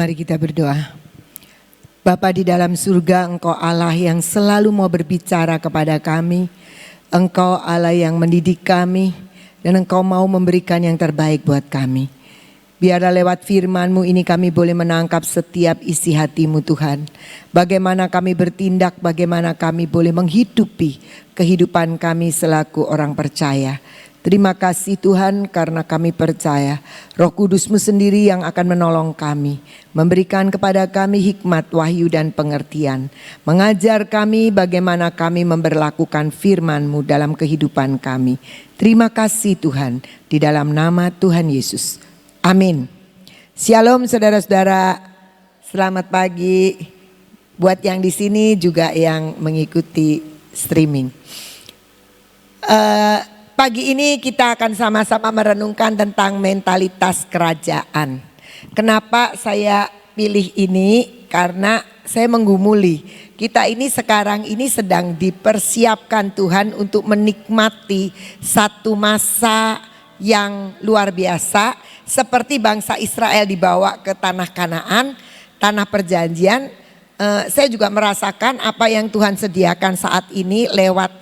Mari kita berdoa. Bapa di dalam surga, Engkau Allah yang selalu mau berbicara kepada kami. Engkau Allah yang mendidik kami dan Engkau mau memberikan yang terbaik buat kami. Biarlah lewat firman-Mu ini kami boleh menangkap setiap isi hati-Mu Tuhan. Bagaimana kami bertindak, bagaimana kami boleh menghidupi kehidupan kami selaku orang percaya. Terima kasih Tuhan karena kami percaya Roh Kudus-Mu sendiri yang akan menolong kami. Memberikan kepada kami hikmat, wahyu dan pengertian. Mengajar kami bagaimana kami memberlakukan firman-Mu dalam kehidupan kami. Terima kasih Tuhan di dalam nama Tuhan Yesus. Amin. Shalom saudara-saudara. Selamat pagi. Buat yang di sini juga yang mengikuti streaming. Pagi ini kita akan sama-sama merenungkan tentang mentalitas kerajaan. Kenapa saya pilih ini? Karena saya menggumuli. Kita ini sekarang ini sedang dipersiapkan Tuhan untuk menikmati satu masa yang luar biasa. Seperti bangsa Israel dibawa ke tanah Kanaan, tanah perjanjian. Saya juga merasakan apa yang Tuhan sediakan saat ini lewat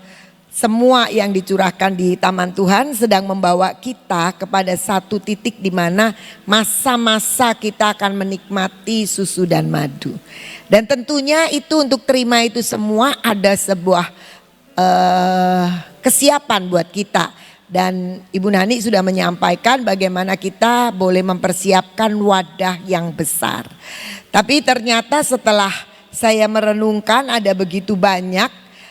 semua yang dicurahkan di taman Tuhan sedang membawa kita kepada satu titik di mana masa-masa kita akan menikmati susu dan madu. Dan tentunya itu untuk terima itu semua ada sebuah kesiapan buat kita. Dan Ibu Nani sudah menyampaikan bagaimana kita boleh mempersiapkan wadah yang besar. Tapi ternyata setelah saya merenungkan ada begitu banyak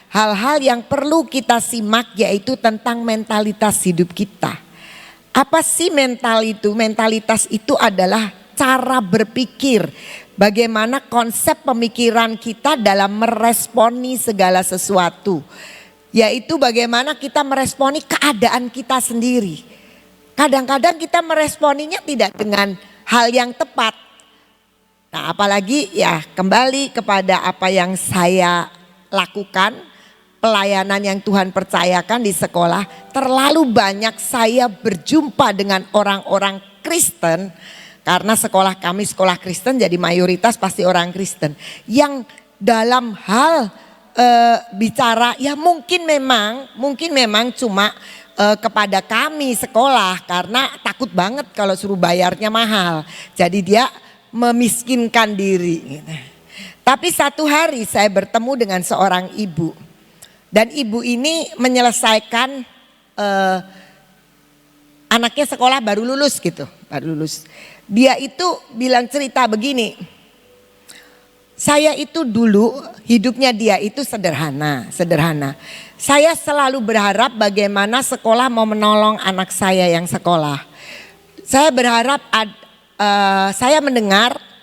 hal-hal yang perlu kita simak, yaitu tentang mentalitas hidup kita. Apa sih mental itu? Mentalitas itu adalah cara berpikir. Bagaimana konsep pemikiran kita dalam meresponi segala sesuatu. Yaitu bagaimana kita meresponi keadaan kita sendiri. Kadang-kadang kita meresponinya tidak dengan hal yang tepat. Nah, apalagi ya kembali kepada apa yang saya lakukan, pelayanan yang Tuhan percayakan di sekolah. Terlalu banyak saya berjumpa dengan orang-orang Kristen. Karena sekolah kami sekolah Kristen, jadi mayoritas pasti orang Kristen. Yang dalam hal bicara ya mungkin memang cuma kepada kami sekolah. Karena takut banget kalau suruh bayarnya mahal. Jadi dia memiskinkan diri. Tapi satu hari saya bertemu dengan seorang ibu. Dan ibu ini menyelesaikan anaknya sekolah baru lulus gitu. Baru lulus. Dia itu bilang cerita begini. Saya itu dulu hidupnya dia itu sederhana. Saya selalu berharap bagaimana sekolah mau menolong anak saya yang sekolah. Saya berharap saya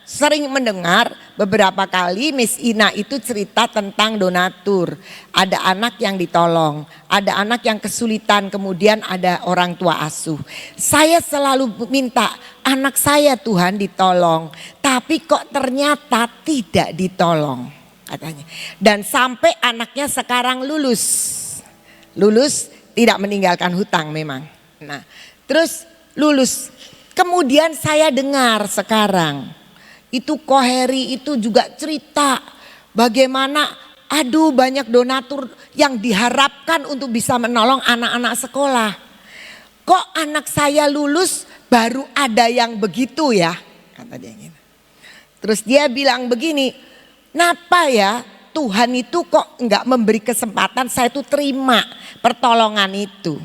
sering mendengar beberapa kali Miss Ina itu cerita tentang donatur. Ada anak yang ditolong, ada anak yang kesulitan, kemudian ada orang tua asuh. Saya selalu minta anak saya Tuhan ditolong, tapi kok ternyata tidak ditolong katanya. Dan sampai anaknya sekarang lulus tidak meninggalkan hutang memang. Nah, terus lulus. Kemudian saya dengar sekarang itu Koheri itu juga cerita bagaimana banyak donatur yang diharapkan untuk bisa menolong anak-anak sekolah. Kok anak saya lulus baru ada yang begitu ya, kata dia gitu. Terus dia bilang begini, kenapa ya Tuhan itu kok enggak memberi kesempatan saya tuh terima pertolongan itu.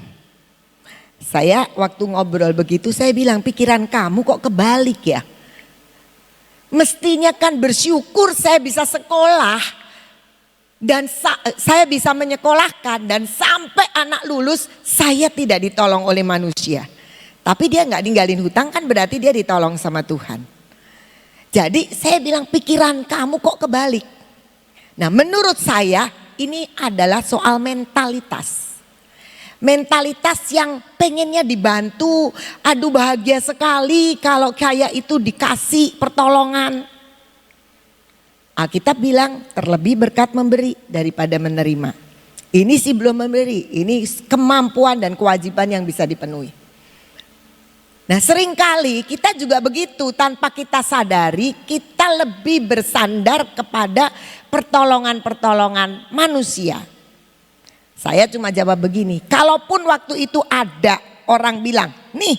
Saya waktu ngobrol begitu saya bilang, pikiran kamu kok kebalik ya. Mestinya kan bersyukur saya bisa sekolah dan saya bisa menyekolahkan dan sampai anak lulus saya tidak ditolong oleh manusia. Tapi dia nggak ninggalin hutang kan berarti dia ditolong sama Tuhan. Jadi saya bilang pikiran kamu kok kebalik. Nah menurut saya ini adalah soal mentalitas. Mentalitas yang pengennya dibantu, aduh bahagia sekali kalau kayak itu dikasih pertolongan. Alkitab bilang terlebih berkat memberi daripada menerima. Ini sih belum memberi, ini kemampuan dan kewajiban yang bisa dipenuhi. Nah seringkali kita juga begitu, tanpa kita sadari kita lebih bersandar kepada pertolongan-pertolongan manusia. Saya cuma jawab begini, kalaupun waktu itu ada orang bilang, nih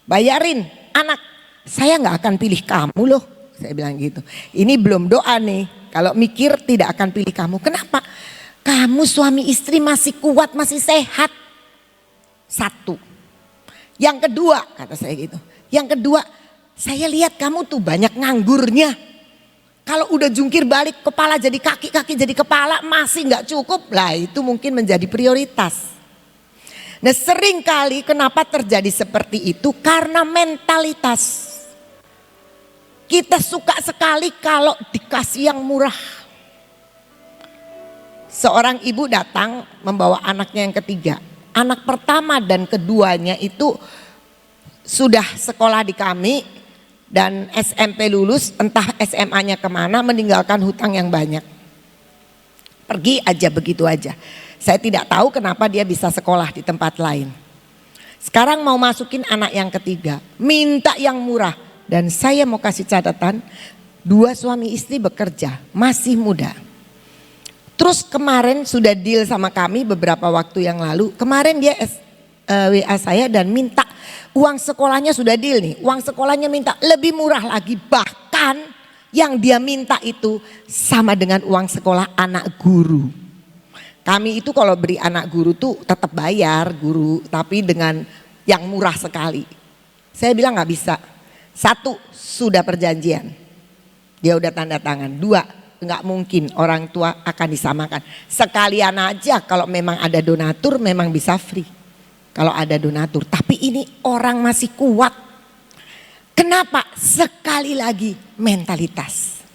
bayarin anak, saya nggak akan pilih kamu loh. Saya bilang gitu, ini belum doa nih, kalau mikir tidak akan pilih kamu. Kenapa? Kamu suami istri masih kuat, masih sehat. Satu. Yang kedua, kata saya gitu. Yang kedua, saya lihat kamu tuh banyak nganggurnya. Kalau udah jungkir balik kepala jadi kaki, kaki jadi kepala masih nggak cukup. Lah itu mungkin menjadi prioritas. Nah sering kali kenapa terjadi seperti itu? Karena mentalitas. Kita suka sekali kalau dikasih yang murah. Seorang ibu datang membawa anaknya yang ketiga. Anak pertama dan keduanya itu sudah sekolah di kami dan SMP lulus, entah SMA-nya kemana, meninggalkan hutang yang banyak. Pergi aja begitu aja. Saya tidak tahu kenapa dia bisa sekolah di tempat lain. Sekarang mau masukin anak yang ketiga, minta yang murah. Dan saya mau kasih catatan, dua suami istri bekerja, masih muda. Terus kemarin sudah deal sama kami beberapa waktu yang lalu. Kemarin dia WA saya dan minta uang sekolahnya sudah deal nih. Uang sekolahnya minta lebih murah lagi. Bahkan yang dia minta itu sama dengan uang sekolah anak guru. Kami itu kalau beri anak guru tuh tetap bayar guru. Tapi dengan yang murah sekali. Saya bilang gak bisa. Satu, sudah perjanjian. Dia udah tanda tangan. Dua, nggak mungkin orang tua akan disamakan. Sekalian aja kalau memang ada donatur memang bisa free. Kalau ada donatur. Tapi ini orang masih kuat. Kenapa? Sekali lagi mentalitas.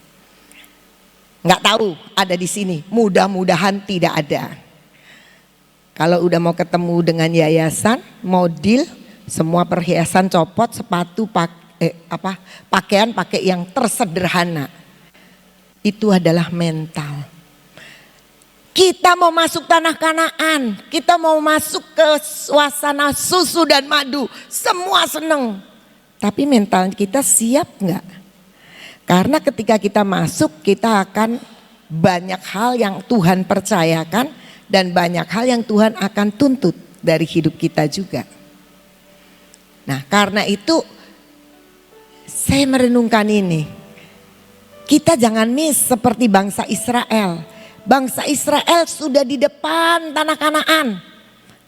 Nggak tahu ada di sini. Mudah-mudahan tidak ada. Kalau udah mau ketemu dengan yayasan, mau deal, semua perhiasan copot, sepatu pakaian pakai yang tersederhana. Itu adalah mental. Kita mau masuk tanah Kanaan, kita mau masuk ke suasana susu dan madu, semua seneng. Tapi mental kita siap nggak? Karena ketika kita masuk, kita akan banyak hal yang Tuhan percayakan dan banyak hal yang Tuhan akan tuntut dari hidup kita juga. Nah, karena itu saya merenungkan ini. Kita jangan miss seperti bangsa Israel. Bangsa Israel sudah di depan tanah Kanaan.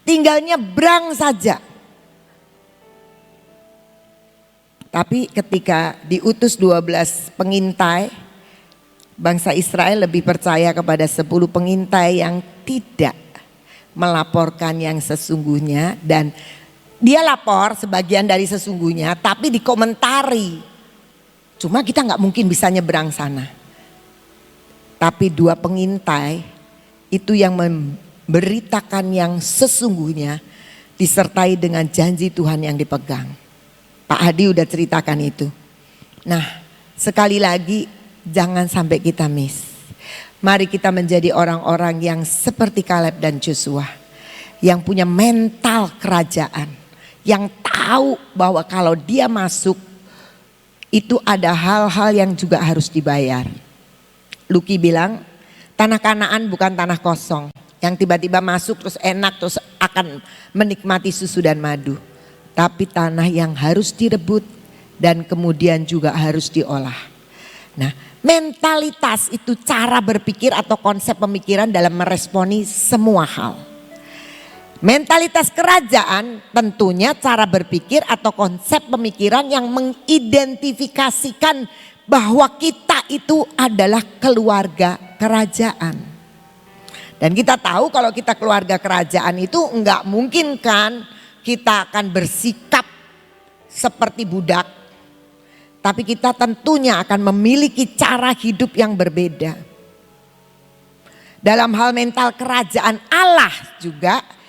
Tinggal nyebrang saja. Tapi ketika diutus 12 pengintai, bangsa Israel lebih percaya kepada 10 pengintai yang tidak melaporkan yang sesungguhnya. Dan dia lapor sebagian dari sesungguhnya tapi dikomentari. Cuma kita nggak mungkin bisa nyebrang sana. Tapi 2 pengintai itu yang memberitakan yang sesungguhnya disertai dengan janji Tuhan yang dipegang. Pak Hadi udah ceritakan itu. Nah sekali lagi jangan sampai kita miss. Mari kita menjadi orang-orang yang seperti Kaleb dan Joshua. Yang punya mental kerajaan. Yang tahu bahwa kalau dia masuk itu ada hal-hal yang juga harus dibayar. Luki bilang tanah Kanaan bukan tanah kosong. Yang tiba-tiba masuk terus enak terus akan menikmati susu dan madu. Tapi tanah yang harus direbut dan kemudian juga harus diolah. Nah mentalitas itu cara berpikir atau konsep pemikiran dalam meresponi semua hal. Mentalitas kerajaan tentunya cara berpikir atau konsep pemikiran yang mengidentifikasikan bahwa kita itu adalah keluarga kerajaan. Dan kita tahu kalau kita keluarga kerajaan itu enggak mungkin kan kita akan bersikap seperti budak. Tapi kita tentunya akan memiliki cara hidup yang berbeda. Dalam hal mental kerajaan Allah juga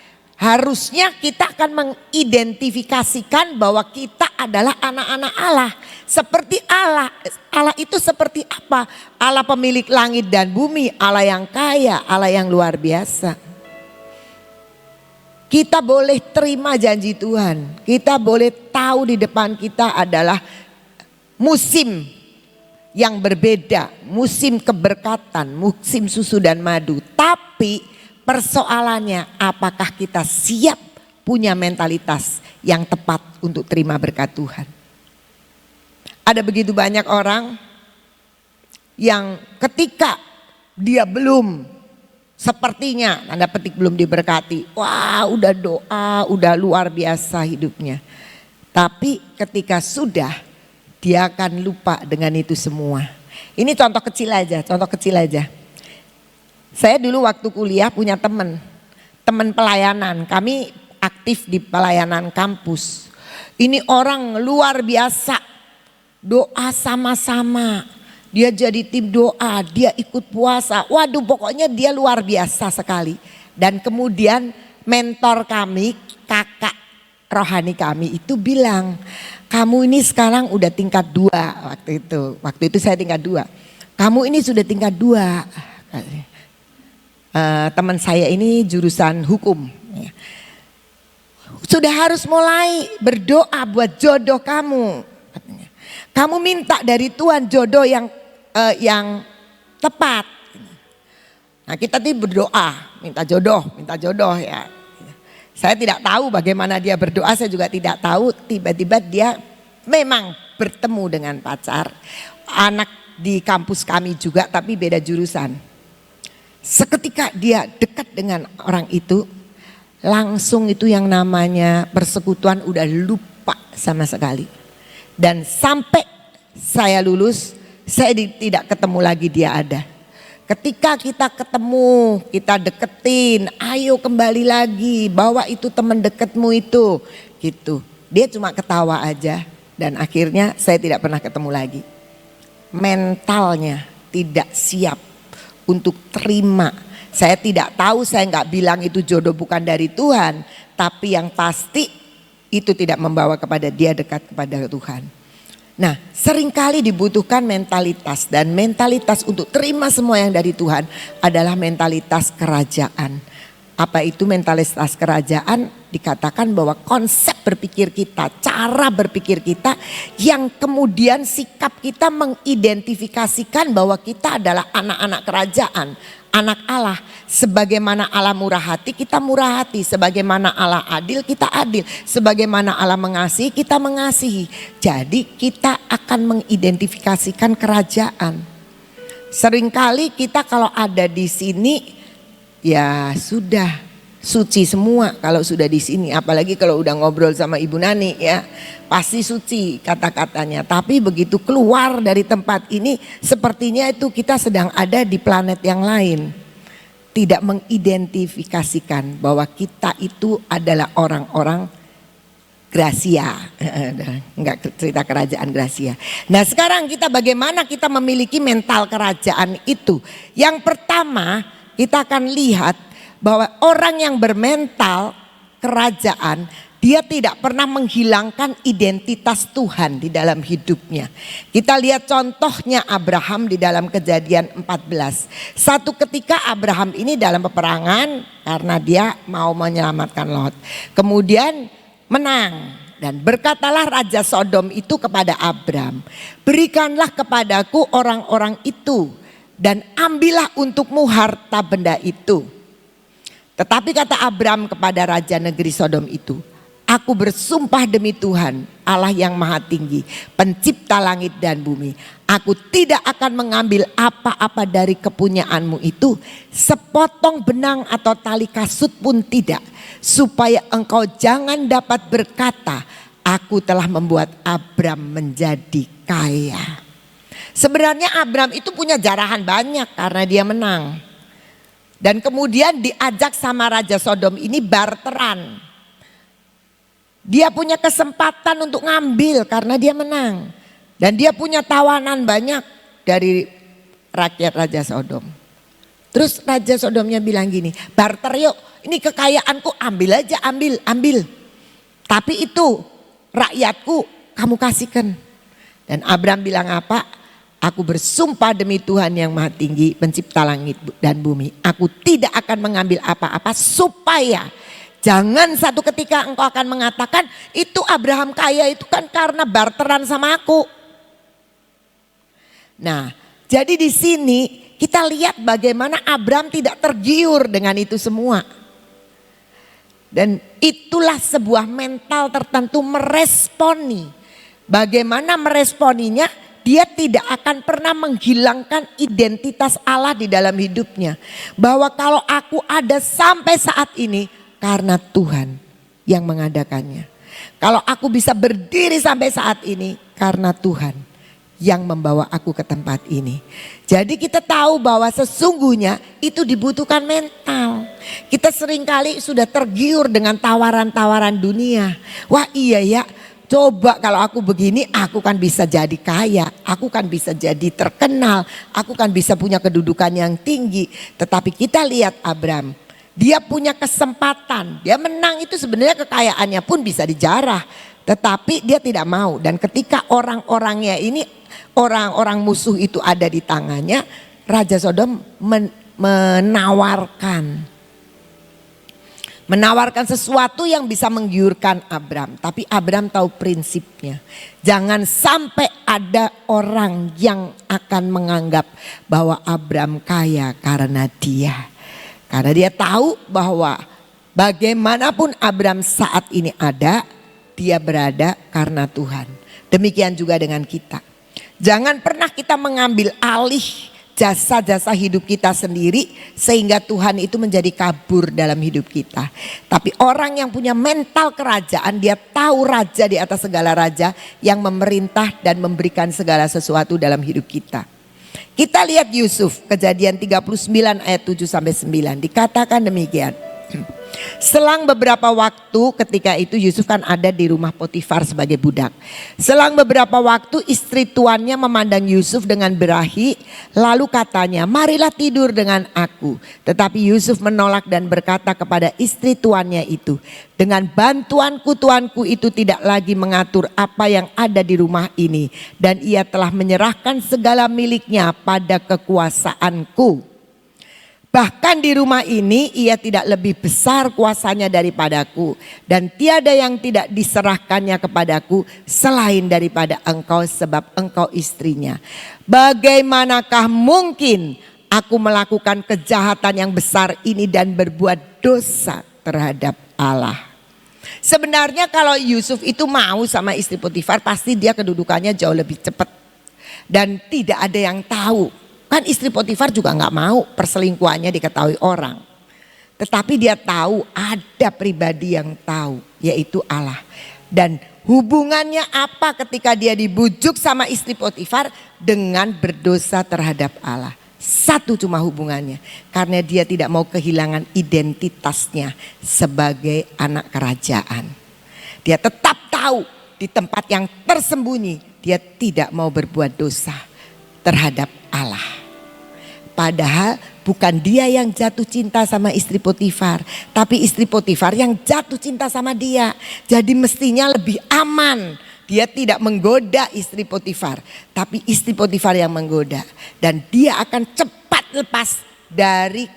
harusnya kita akan mengidentifikasikan bahwa kita adalah anak-anak Allah. Seperti Allah. Allah itu seperti apa? Allah pemilik langit dan bumi. Allah yang kaya. Allah yang luar biasa. Kita boleh terima janji Tuhan. Kita boleh tahu di depan kita adalah musim yang berbeda. Musim keberkatan, musim susu dan madu. Tapi persoalannya apakah kita siap punya mentalitas yang tepat untuk terima berkat Tuhan. Ada begitu banyak orang yang ketika dia belum sepertinya tanda petik belum diberkati. Wah udah doa, udah luar biasa hidupnya. Tapi ketika sudah, dia akan lupa dengan itu semua. Ini contoh kecil aja, contoh kecil aja. Saya dulu waktu kuliah punya teman pelayanan. Kami aktif di pelayanan kampus. Ini orang luar biasa, doa sama-sama. Dia jadi tim doa, dia ikut puasa. Waduh pokoknya dia luar biasa sekali. Dan kemudian mentor kami, kakak rohani kami itu bilang, kamu ini sekarang udah tingkat 2 waktu itu. Waktu itu saya tingkat 2. Kamu ini sudah tingkat 2. Teman saya ini jurusan hukum. Sudah harus mulai berdoa buat jodoh kamu. Kamu minta dari Tuhan jodoh yang tepat. Nah kita tuh berdoa, minta jodoh ya. Saya tidak tahu bagaimana dia berdoa, saya juga tidak tahu. Tiba-tiba dia memang bertemu dengan pacar, anak di kampus kami juga tapi beda jurusan. Seketika dia dekat dengan orang itu, langsung itu yang namanya persekutuan udah lupa sama sekali. Dan sampai saya lulus, saya tidak ketemu lagi dia ada. Ketika kita ketemu, kita deketin, ayo kembali lagi, bawa itu teman deketmu itu, gitu. Dia cuma ketawa aja dan akhirnya saya tidak pernah ketemu lagi. Mentalnya tidak siap untuk terima. Saya tidak tahu, saya nggak bilang itu jodoh bukan dari Tuhan, tapi yang pasti itu tidak membawa kepada dia dekat kepada Tuhan. Nah, seringkali dibutuhkan mentalitas, dan mentalitas untuk terima semua yang dari Tuhan adalah mentalitas kerajaan. Apa itu mentalitas kerajaan? Dikatakan bahwa konsep berpikir kita, cara berpikir kita yang kemudian sikap kita mengidentifikasikan bahwa kita adalah anak-anak kerajaan, anak Allah. Sebagaimana Allah murah hati, kita murah hati. Sebagaimana Allah adil, kita adil. Sebagaimana Allah mengasihi, kita mengasihi. Jadi kita akan mengidentifikasikan kerajaan. Seringkali kita kalau ada di sini, ya sudah suci semua kalau sudah di sini. Apalagi kalau udah ngobrol sama Ibu Nani ya, pasti suci kata-katanya. Tapi begitu keluar dari tempat ini, sepertinya itu kita sedang ada di planet yang lain. Tidak mengidentifikasikan bahwa kita itu adalah orang-orang Gracia. Enggak cerita kerajaan Gracia. Nah sekarang kita bagaimana kita memiliki mental kerajaan itu. Yang pertama kita akan lihat bahwa orang yang bermental kerajaan, dia tidak pernah menghilangkan identitas Tuhan di dalam hidupnya. Kita lihat contohnya Abraham di dalam Kejadian 14. Satu ketika Abraham ini dalam peperangan karena dia mau menyelamatkan Lot. Kemudian menang. Dan berkatalah Raja Sodom itu kepada Abram, berikanlah kepadaku orang-orang itu dan ambillah untukmu harta benda itu. Tetapi kata Abram kepada Raja negeri Sodom itu, aku bersumpah demi Tuhan Allah yang maha tinggi, pencipta langit dan bumi, aku tidak akan mengambil apa-apa dari kepunyaanmu itu, sepotong benang atau tali kasut pun tidak, supaya engkau jangan dapat berkata, aku telah membuat Abram menjadi kaya. Sebenarnya Abram itu punya jarahan banyak karena dia menang. Dan kemudian diajak sama Raja Sodom ini barteran. Dia punya kesempatan untuk ngambil karena dia menang. Dan dia punya tawanan banyak dari rakyat Raja Sodom. Terus Raja Sodomnya bilang gini, barter yuk, ini kekayaanku ambil aja, ambil. Tapi itu rakyatku kamu kasihkan. Dan Abram bilang apa? Aku bersumpah demi Tuhan yang maha tinggi, pencipta langit dan bumi, aku tidak akan mengambil apa-apa supaya Jangan satu ketika engkau akan mengatakan itu Abraham kaya itu kan karena barteran sama aku. Nah, jadi di sini kita lihat bagaimana Abraham tidak tergiur dengan itu semua. Dan itulah sebuah mental tertentu meresponi. Bagaimana meresponinya? Dia tidak akan pernah menghilangkan identitas Allah di dalam hidupnya. Bahwa kalau aku ada sampai saat ini karena Tuhan yang mengadakannya. Kalau aku bisa berdiri sampai saat ini karena Tuhan yang membawa aku ke tempat ini. Jadi kita tahu bahwa sesungguhnya itu dibutuhkan mental. Kita seringkali sudah tergiur dengan tawaran-tawaran dunia. Wah iya ya, coba kalau aku begini aku kan bisa jadi kaya. Aku kan bisa jadi terkenal. Aku kan bisa punya kedudukan yang tinggi. Tetapi kita lihat Abraham. Dia punya kesempatan, dia menang itu sebenarnya kekayaannya pun bisa dijarah. Tetapi dia tidak mau dan ketika orang-orangnya ini, orang-orang musuh itu ada di tangannya, Raja Sodom menawarkan sesuatu yang bisa menggiurkan Abraham. Tapi Abraham tahu prinsipnya. Jangan sampai ada orang yang akan menganggap bahwa Abraham kaya karena dia. Karena dia tahu bahwa bagaimanapun Abraham saat ini ada, dia berada karena Tuhan. Demikian juga dengan kita. Jangan pernah kita mengambil alih jasa-jasa hidup kita sendiri sehingga Tuhan itu menjadi kabur dalam hidup kita. Tapi orang yang punya mental kerajaan, dia tahu raja di atas segala raja yang memerintah dan memberikan segala sesuatu dalam hidup kita. Kita lihat Yusuf, Kejadian 39 ayat 7 sampai 9. Dikatakan demikian. Selang beberapa waktu ketika itu Yusuf kan ada di rumah Potifar sebagai budak. Selang beberapa waktu istri tuannya memandang Yusuf dengan berahi. Lalu katanya, marilah tidur dengan aku. Tetapi Yusuf menolak dan berkata kepada istri tuannya itu, dengan bantuanku tuanku itu tidak lagi mengatur apa yang ada di rumah ini. Dan ia telah menyerahkan segala miliknya pada kekuasaanku. Bahkan di rumah ini ia tidak lebih besar kuasanya daripadaku. Dan tiada yang tidak diserahkannya kepadaku selain daripada engkau sebab engkau istrinya. Bagaimanakah mungkin aku melakukan kejahatan yang besar ini dan berbuat dosa terhadap Allah? Sebenarnya kalau Yusuf itu mau sama istri Potifar pasti dia kedudukannya jauh lebih cepat. Dan tidak ada yang tahu. Kan istri Potifar juga gak mau perselingkuhannya diketahui orang. Tetapi dia tahu ada pribadi yang tahu, yaitu Allah. Dan hubungannya apa ketika dia dibujuk sama istri Potifar dengan berdosa terhadap Allah. Satu cuma hubungannya, karena dia tidak mau kehilangan identitasnya sebagai anak kerajaan. Dia tetap tahu di tempat yang tersembunyi dia tidak mau berbuat dosa terhadap Allah. Padahal bukan dia yang jatuh cinta sama istri Potifar, tapi istri Potifar yang jatuh cinta sama dia. Jadi mestinya lebih aman. Dia tidak menggoda istri Potifar, tapi istri Potifar yang menggoda. Dan dia akan cepat lepas dari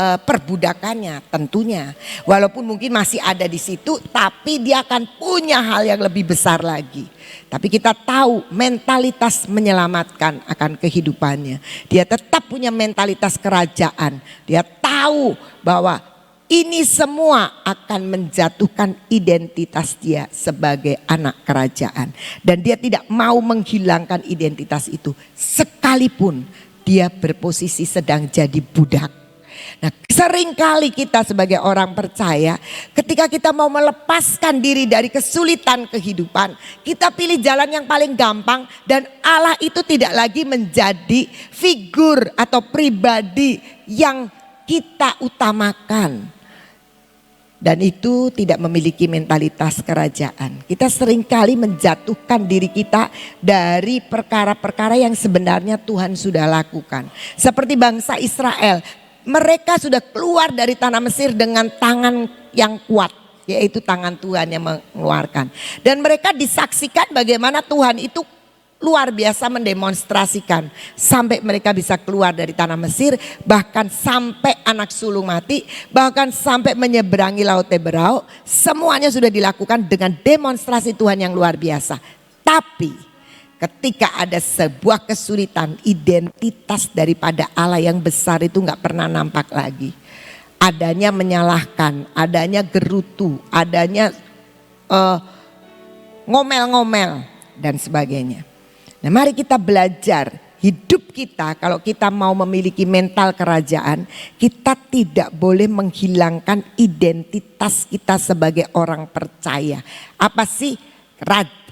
perbudakannya tentunya. Walaupun mungkin masih ada di situ, tapi dia akan punya hal yang lebih besar lagi. Tapi kita tahu mentalitas menyelamatkan akan kehidupannya. Dia tetap punya mentalitas kerajaan. Dia tahu bahwa ini semua akan menjatuhkan identitas dia sebagai anak kerajaan. Dan dia tidak mau menghilangkan identitas itu sekalipun dia berposisi sedang jadi budak. Nah, seringkali kita sebagai orang percaya ketika kita mau melepaskan diri dari kesulitan kehidupan, kita pilih jalan yang paling gampang dan Allah itu tidak lagi menjadi figur atau pribadi yang kita utamakan. Dan itu tidak memiliki mentalitas kerajaan. Kita seringkali menjatuhkan diri kita dari perkara-perkara yang sebenarnya Tuhan sudah lakukan. Seperti bangsa Israel, mereka sudah keluar dari tanah Mesir dengan tangan yang kuat, yaitu tangan Tuhan yang mengeluarkan. Dan mereka disaksikan bagaimana Tuhan itu luar biasa mendemonstrasikan sampai mereka bisa keluar dari tanah Mesir, bahkan sampai anak sulung mati, bahkan sampai menyeberangi laut Teberau. Semuanya sudah dilakukan dengan demonstrasi Tuhan yang luar biasa. Tapi ketika ada sebuah kesulitan, identitas daripada Allah yang besar itu nggak pernah nampak lagi. Adanya menyalahkan, adanya gerutu, adanya ngomel-ngomel dan sebagainya. Nah, mari kita belajar hidup kita, kalau kita mau memiliki mental kerajaan, kita tidak boleh menghilangkan identitas kita sebagai orang percaya. Apa sih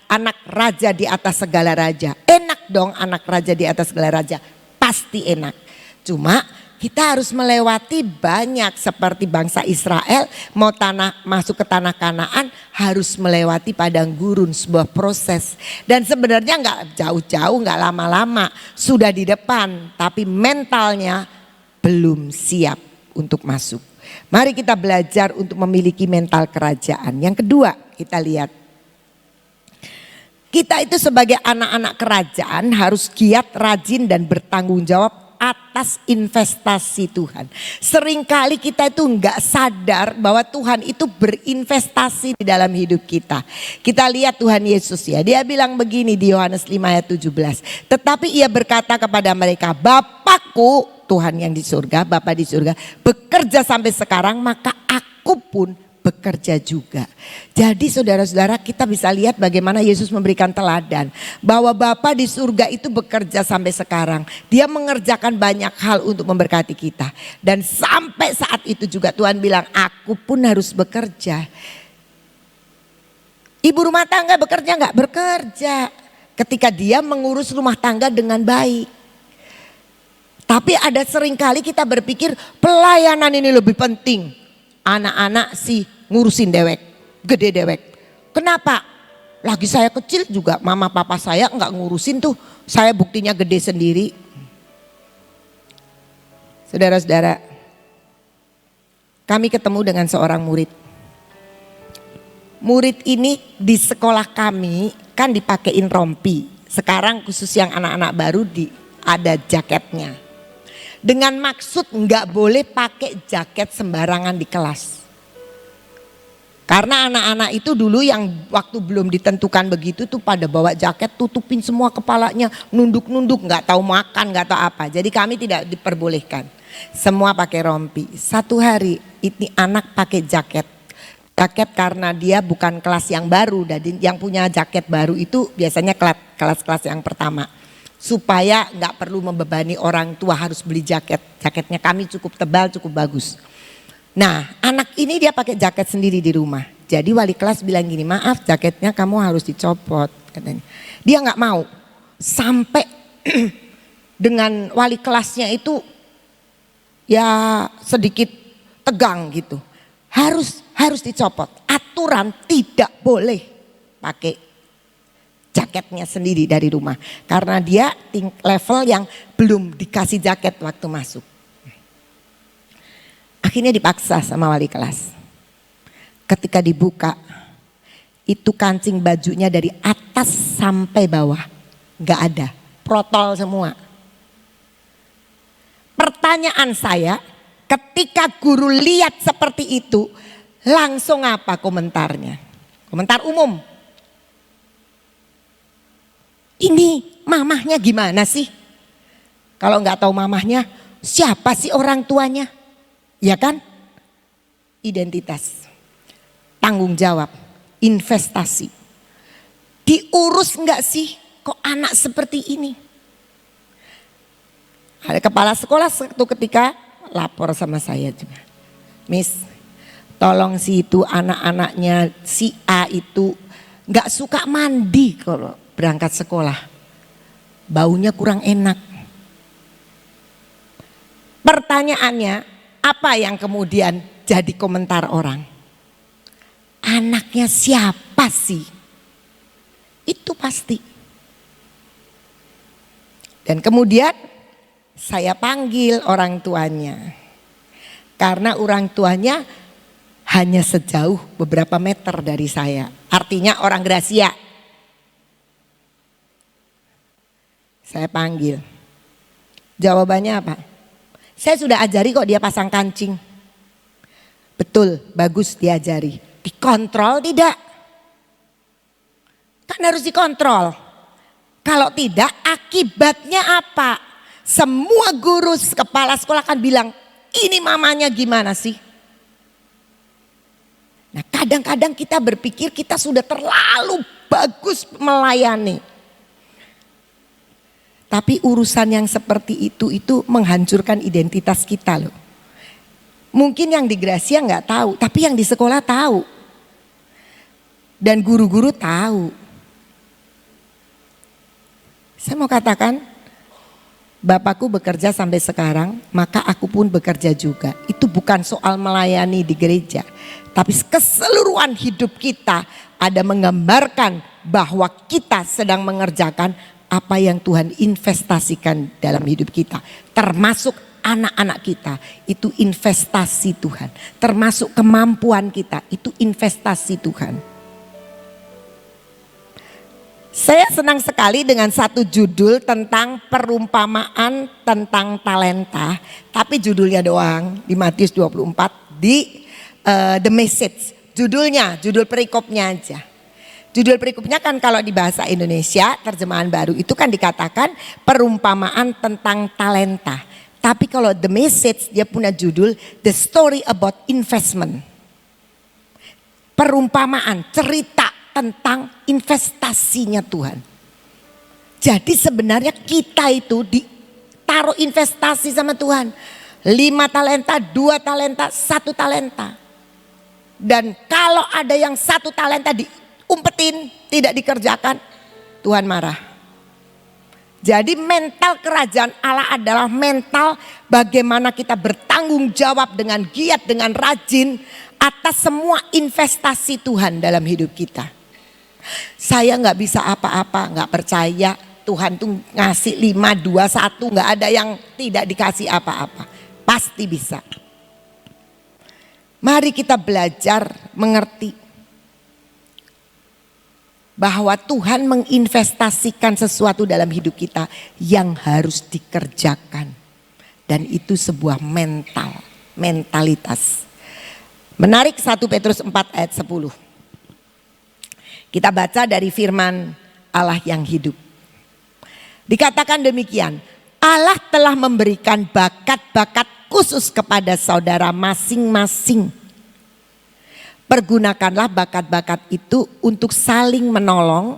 anak raja di atas segala raja? Enak dong anak raja di atas segala raja, pasti enak. Cuma kita harus melewati banyak, seperti bangsa Israel mau masuk ke tanah Kanaan harus melewati padang gurun, sebuah proses. Dan sebenarnya nggak jauh-jauh, nggak lama-lama, sudah di depan, tapi mentalnya belum siap untuk masuk. Mari kita belajar untuk memiliki mental kerajaan. Yang kedua, kita lihat, kita itu sebagai anak-anak kerajaan harus giat, rajin dan bertanggung jawab atas investasi Tuhan. Seringkali kita itu nggak sadar bahwa Tuhan itu berinvestasi di dalam hidup kita. Kita lihat Tuhan Yesus ya, dia bilang begini di Yohanes 5 ayat 17. Tetapi ia berkata kepada mereka, Bapakku, Tuhan yang di surga, Bapa di surga, bekerja sampai sekarang, maka aku pun bekerja juga. Jadi saudara-saudara, kita bisa lihat bagaimana Yesus memberikan teladan bahwa Bapa di surga itu bekerja sampai sekarang. Dia mengerjakan banyak hal untuk memberkati kita. Dan sampai saat itu juga Tuhan bilang, aku pun harus bekerja. Ibu rumah tangga bekerja nggak? Bekerja. Ketika dia mengurus rumah tangga dengan baik. Tapi ada seringkali kita berpikir pelayanan ini lebih penting. Anak-anak sih ngurusin dewek, gede dewek. Kenapa? Lagi saya kecil juga mama papa saya nggak ngurusin tuh. Saya buktinya gede sendiri. Saudara-saudara, kami ketemu dengan seorang murid. Murid ini di sekolah kami kan dipakein rompi. Sekarang khusus yang anak-anak baru ada jaketnya. Dengan maksud nggak boleh pakai jaket sembarangan di kelas. Karena anak-anak itu dulu yang waktu belum ditentukan begitu tuh pada bawa jaket, tutupin semua kepalanya, nunduk-nunduk, nggak tahu makan, nggak tahu apa. Jadi kami tidak diperbolehkan. Semua pakai rompi. Satu hari ini anak pakai jaket. Jaket karena dia bukan kelas yang baru, dan yang punya jaket baru itu biasanya kelas-kelas yang pertama. Supaya nggak perlu membebani orang tua harus beli jaket. Jaketnya kami cukup tebal, cukup bagus. Nah, anak ini dia pakai jaket sendiri di rumah. Jadi wali kelas bilang gini, maaf jaketnya kamu harus dicopot katanya. Dia nggak mau. Sampai dengan wali kelasnya itu ya sedikit tegang gitu. Harus dicopot. Aturan tidak boleh pakai jaketnya sendiri dari rumah. Karena dia level yang belum dikasih jaket waktu masuk. Akhirnya dipaksa sama wali kelas. Ketika dibuka, itu kancing bajunya dari atas sampai bawah. Gak ada, protol semua. Pertanyaan saya, ketika guru lihat seperti itu, langsung apa komentarnya? Komentar umum. Ini mamahnya gimana sih? Kalau gak tahu mamahnya, siapa sih orang tuanya? Ya kan? Identitas, tanggung jawab, investasi. Diurus enggak sih kok anak seperti ini? Ada kepala sekolah satu ketika lapor sama saya juga. Miss, tolong si itu anak-anaknya si A itu enggak suka mandi kalau berangkat sekolah. Baunya kurang enak. Pertanyaannya, apa yang kemudian jadi komentar orang? Anaknya siapa sih? Itu pasti. Dan kemudian saya panggil orang tuanya. Karena orang tuanya hanya sejauh beberapa meter dari saya. Artinya orang Gracia. Saya panggil. Jawabannya apa? Saya sudah ajari kok dia pasang kancing. Betul, bagus diajari. Dikontrol tidak? Kan harus dikontrol. Kalau tidak, akibatnya apa? Semua guru kepala sekolah akan bilang, ini mamanya gimana sih? Nah, kadang-kadang kita berpikir kita sudah terlalu bagus melayani. Tapi urusan yang seperti itu menghancurkan identitas kita loh. Mungkin yang di Gracia nggak tahu, tapi yang di sekolah tahu. Dan guru-guru tahu. Saya mau katakan, Bapakku bekerja sampai sekarang, maka aku pun bekerja juga. Itu bukan soal melayani di gereja, tapi keseluruhan hidup kita ada menggambarkan bahwa kita sedang mengerjakan apa yang Tuhan investasikan dalam hidup kita. Termasuk anak-anak kita, itu investasi Tuhan. Termasuk kemampuan kita, itu investasi Tuhan. Saya senang sekali dengan satu judul tentang perumpamaan tentang talenta. Tapi judulnya doang di Matius 24 di The Message. Judul perikopnya aja. Judul perikopnya kan kalau di bahasa Indonesia terjemahan baru itu kan dikatakan perumpamaan tentang talenta. Tapi kalau The Message dia punya judul The Story About Investment. Perumpamaan, cerita tentang investasinya Tuhan. Jadi sebenarnya kita itu ditaruh investasi sama Tuhan. 5 talenta, 2 talenta, 1 talenta. Dan kalau ada yang 1 talenta diumpetin, tidak dikerjakan, Tuhan marah. Jadi mental kerajaan Allah adalah mental bagaimana kita bertanggung jawab dengan giat, dengan rajin atas semua investasi Tuhan dalam hidup kita. Saya nggak bisa apa-apa, nggak percaya Tuhan tuh ngasih 5, 2, 1, nggak ada yang tidak dikasih apa-apa. Pasti bisa. Mari kita belajar mengerti bahwa Tuhan menginvestasikan sesuatu dalam hidup kita yang harus dikerjakan. Dan itu sebuah mentalitas. Menarik 1 Petrus 4 ayat 10. Kita baca dari firman Allah yang hidup. Dikatakan demikian, Allah telah memberikan bakat-bakat khusus kepada saudara masing-masing. Pergunakanlah bakat-bakat itu untuk saling menolong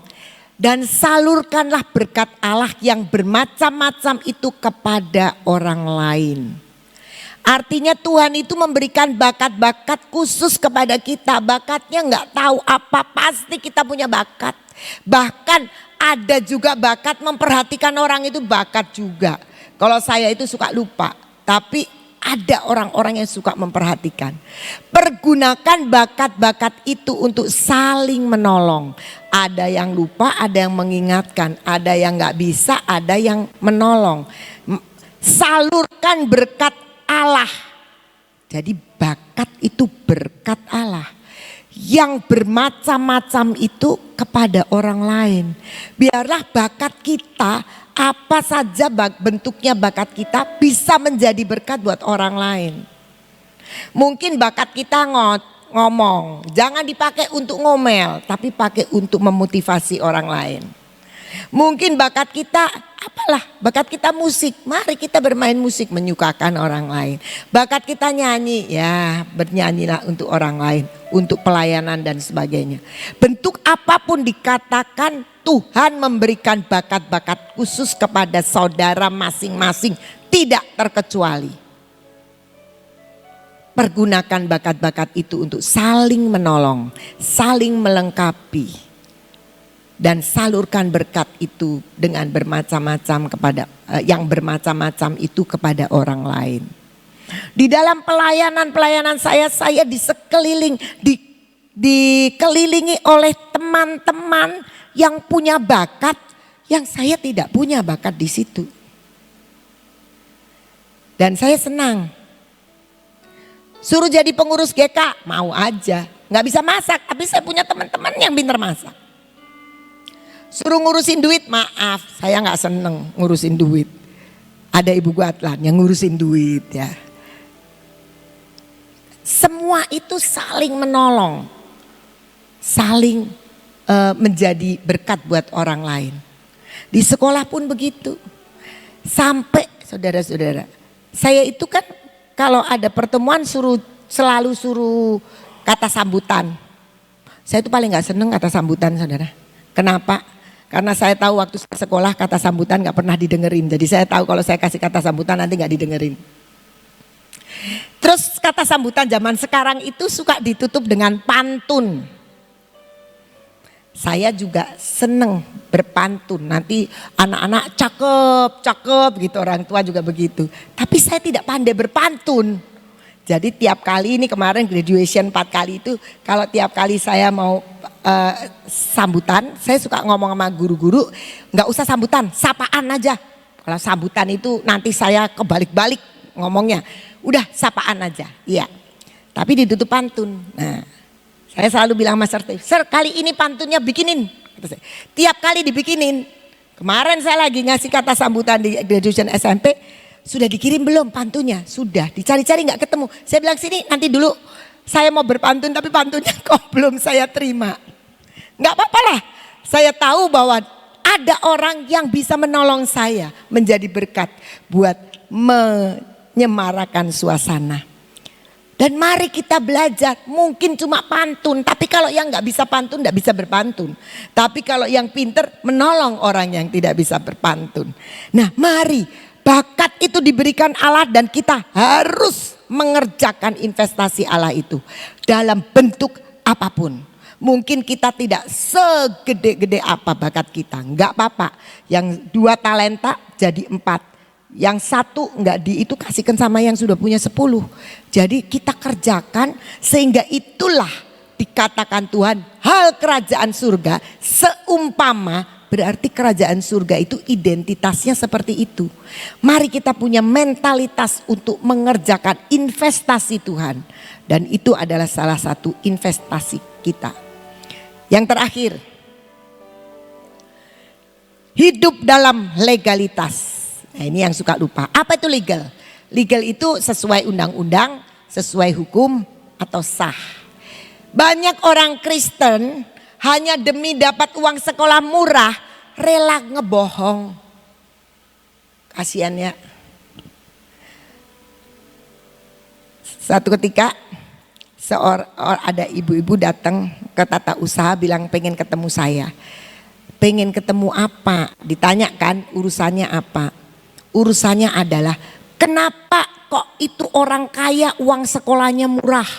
dan salurkanlah berkat Allah yang bermacam-macam itu kepada orang lain. Artinya Tuhan itu memberikan bakat-bakat khusus kepada kita. Bakatnya nggak tahu apa, pasti kita punya bakat. Bahkan ada juga bakat memperhatikan orang, itu bakat juga. Kalau saya itu suka lupa, tapi ada orang-orang yang suka memperhatikan. Pergunakan bakat-bakat itu untuk saling menolong. Ada yang lupa, ada yang mengingatkan, ada yang nggak bisa, ada yang menolong. Salurkan berkat Allah. Jadi bakat itu berkat Allah. Yang bermacam-macam itu kepada orang lain. Biarlah bakat kita, apa saja bentuknya bakat kita, bisa menjadi berkat buat orang lain. Mungkin bakat kita ngomong, jangan dipakai untuk ngomel, tapi pakai untuk memotivasi orang lain. Mungkin bakat kita bakat kita musik, mari kita bermain musik menyukakan orang lain. Bakat kita nyanyi, ya bernyanyilah untuk orang lain, untuk pelayanan dan sebagainya. Bentuk apapun dikatakan Tuhan memberikan bakat-bakat khusus kepada saudara masing-masing, tidak terkecuali. Pergunakan bakat-bakat itu untuk saling menolong, saling melengkapi. Dan salurkan berkat itu dengan bermacam-macam yang bermacam-macam itu kepada orang lain. Di dalam pelayanan saya dikelilingi oleh teman-teman yang punya bakat yang saya tidak punya bakat di situ. Dan saya senang. Suruh jadi pengurus GK, mau aja. Nggak bisa masak, tapi saya punya teman-teman yang pintar masak. Suruh ngurusin duit, maaf, saya nggak seneng ngurusin duit. Ada Ibu Guatlan yang ngurusin duit ya. Semua itu saling menolong, saling menjadi berkat buat orang lain. Di sekolah pun begitu. Sampai saudara-saudara, saya itu kan kalau ada pertemuan selalu suruh kata sambutan. Saya itu paling nggak seneng kata sambutan, saudara. Kenapa? Karena saya tahu waktu sekolah kata sambutan nggak pernah didengerin. Jadi saya tahu kalau saya kasih kata sambutan nanti nggak didengerin. Terus kata sambutan zaman sekarang itu suka ditutup dengan pantun. Saya juga seneng berpantun. Nanti anak-anak cakep gitu, orang tua juga begitu. Tapi saya tidak pandai berpantun. Jadi tiap kali ini kemarin graduation 4 kali itu, kalau tiap kali saya mau sambutan, saya suka ngomong sama guru-guru, nggak usah sambutan, sapaan aja. Kalau sambutan itu nanti saya kebalik-balik ngomongnya, udah sapaan aja, iya. Tapi ditutup pantun. Nah, saya selalu bilang Mas Sir, kali ini pantunnya bikinin. Tiap kali dibikinin. Kemarin saya lagi ngasih kata sambutan di graduation SMP, sudah dikirim belum pantunnya? Sudah, dicari-cari nggak ketemu. Saya bilang sini nanti dulu, saya mau berpantun tapi pantunnya kok belum saya terima. Nggak apa-apa lah, saya tahu bahwa ada orang yang bisa menolong saya menjadi berkat buat menyemarakan suasana. Dan mari kita belajar, mungkin cuma pantun, tapi kalau yang nggak bisa pantun nggak bisa berpantun. Tapi kalau yang pinter menolong orang yang tidak bisa berpantun. Nah mari, bakat itu diberikan Allah dan kita harus mengerjakan investasi Allah itu dalam bentuk apapun. Mungkin kita tidak segede-gede apa bakat kita, nggak apa-apa. Yang 2 talenta jadi 4. Yang 1 enggak itu kasihkan sama yang sudah punya 10. Jadi kita kerjakan sehingga itulah dikatakan Tuhan hal kerajaan surga seumpama, berarti kerajaan surga itu identitasnya seperti itu. Mari kita punya mentalitas untuk mengerjakan investasi Tuhan. Dan itu adalah salah satu investasi kita. Yang terakhir, hidup dalam legalitas. Nah ini yang suka lupa. Apa itu legal? Legal itu sesuai undang-undang, sesuai hukum atau sah. Banyak orang Kristen hanya demi dapat uang sekolah murah rela ngebohong. Kasihan ya. Satu ketika ada ibu-ibu datang ke tata usaha bilang pengen ketemu saya. Pengen ketemu apa? Ditanyakan urusannya apa? Urusannya adalah kenapa kok itu orang kaya uang sekolahnya murah.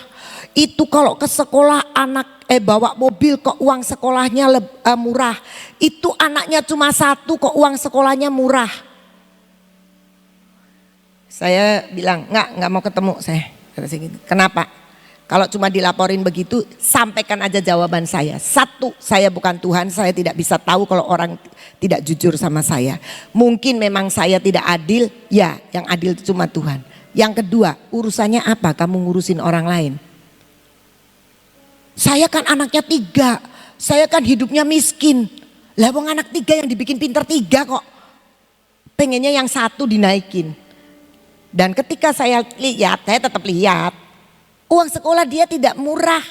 Itu kalau ke sekolah anak bawa mobil kok uang sekolahnya murah. Itu anaknya cuma 1 kok uang sekolahnya murah. Saya bilang nggak mau ketemu saya. Kenapa? Kalau cuma dilaporin begitu, sampaikan aja jawaban saya. 1, saya bukan Tuhan, saya tidak bisa tahu kalau orang tidak jujur sama saya. Mungkin memang saya tidak adil, ya yang adil cuma Tuhan. Yang kedua, urusannya apa kamu ngurusin orang lain? Saya kan anaknya 3, saya kan hidupnya miskin. Lah wong anak 3 yang dibikin pinter 3 kok. Pengennya yang 1 dinaikin. Dan ketika saya lihat, saya tetap lihat. Uang sekolah dia tidak murah,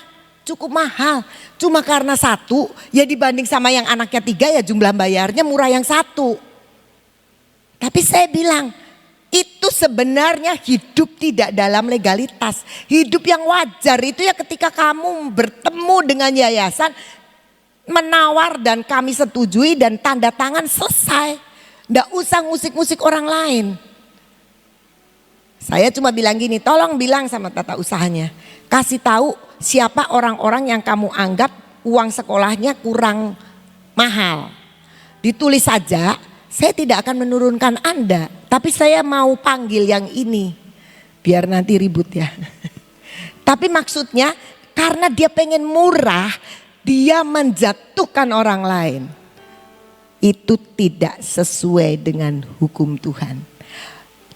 cukup mahal. Cuma karena 1, ya dibanding sama yang anaknya 3 ya jumlah bayarnya murah yang 1. Tapi saya bilang, itu sebenarnya hidup tidak dalam legalitas. Hidup yang wajar itu ya ketika kamu bertemu dengan yayasan, menawar dan kami setujui dan tanda tangan selesai. Nggak usah ngusik-ngusik orang lain. Saya cuma bilang gini, tolong bilang sama tata usahanya, kasih tahu siapa orang-orang yang kamu anggap uang sekolahnya kurang mahal. Ditulis saja, saya tidak akan menurunkan Anda, tapi saya mau panggil yang ini, biar nanti ribut ya. Tapi maksudnya karena dia pengen murah, dia menjatuhkan orang lain. Itu tidak sesuai dengan hukum Tuhan.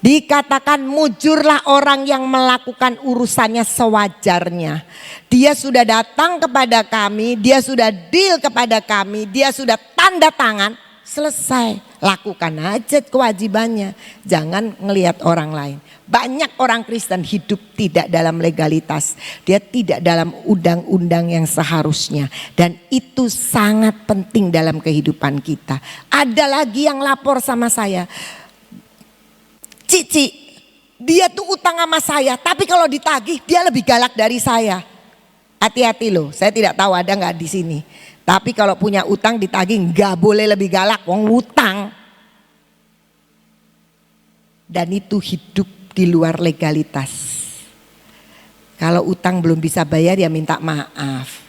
Dikatakan mujurlah orang yang melakukan urusannya sewajarnya. Dia sudah datang kepada kami, dia sudah deal kepada kami, dia sudah tanda tangan, selesai. Lakukan aja kewajibannya, jangan ngelihat orang lain. Banyak orang Kristen hidup tidak dalam legalitas, dia tidak dalam undang-undang yang seharusnya. Dan itu sangat penting dalam kehidupan kita. Ada lagi yang lapor sama saya, Cici, dia tuh utang sama saya, tapi kalau ditagih dia lebih galak dari saya. Hati-hati loh, saya tidak tahu ada nggak di sini. Tapi kalau punya utang ditagih nggak boleh lebih galak, wong utang. Dan itu hidup di luar legalitas. Kalau utang belum bisa bayar ya minta maaf,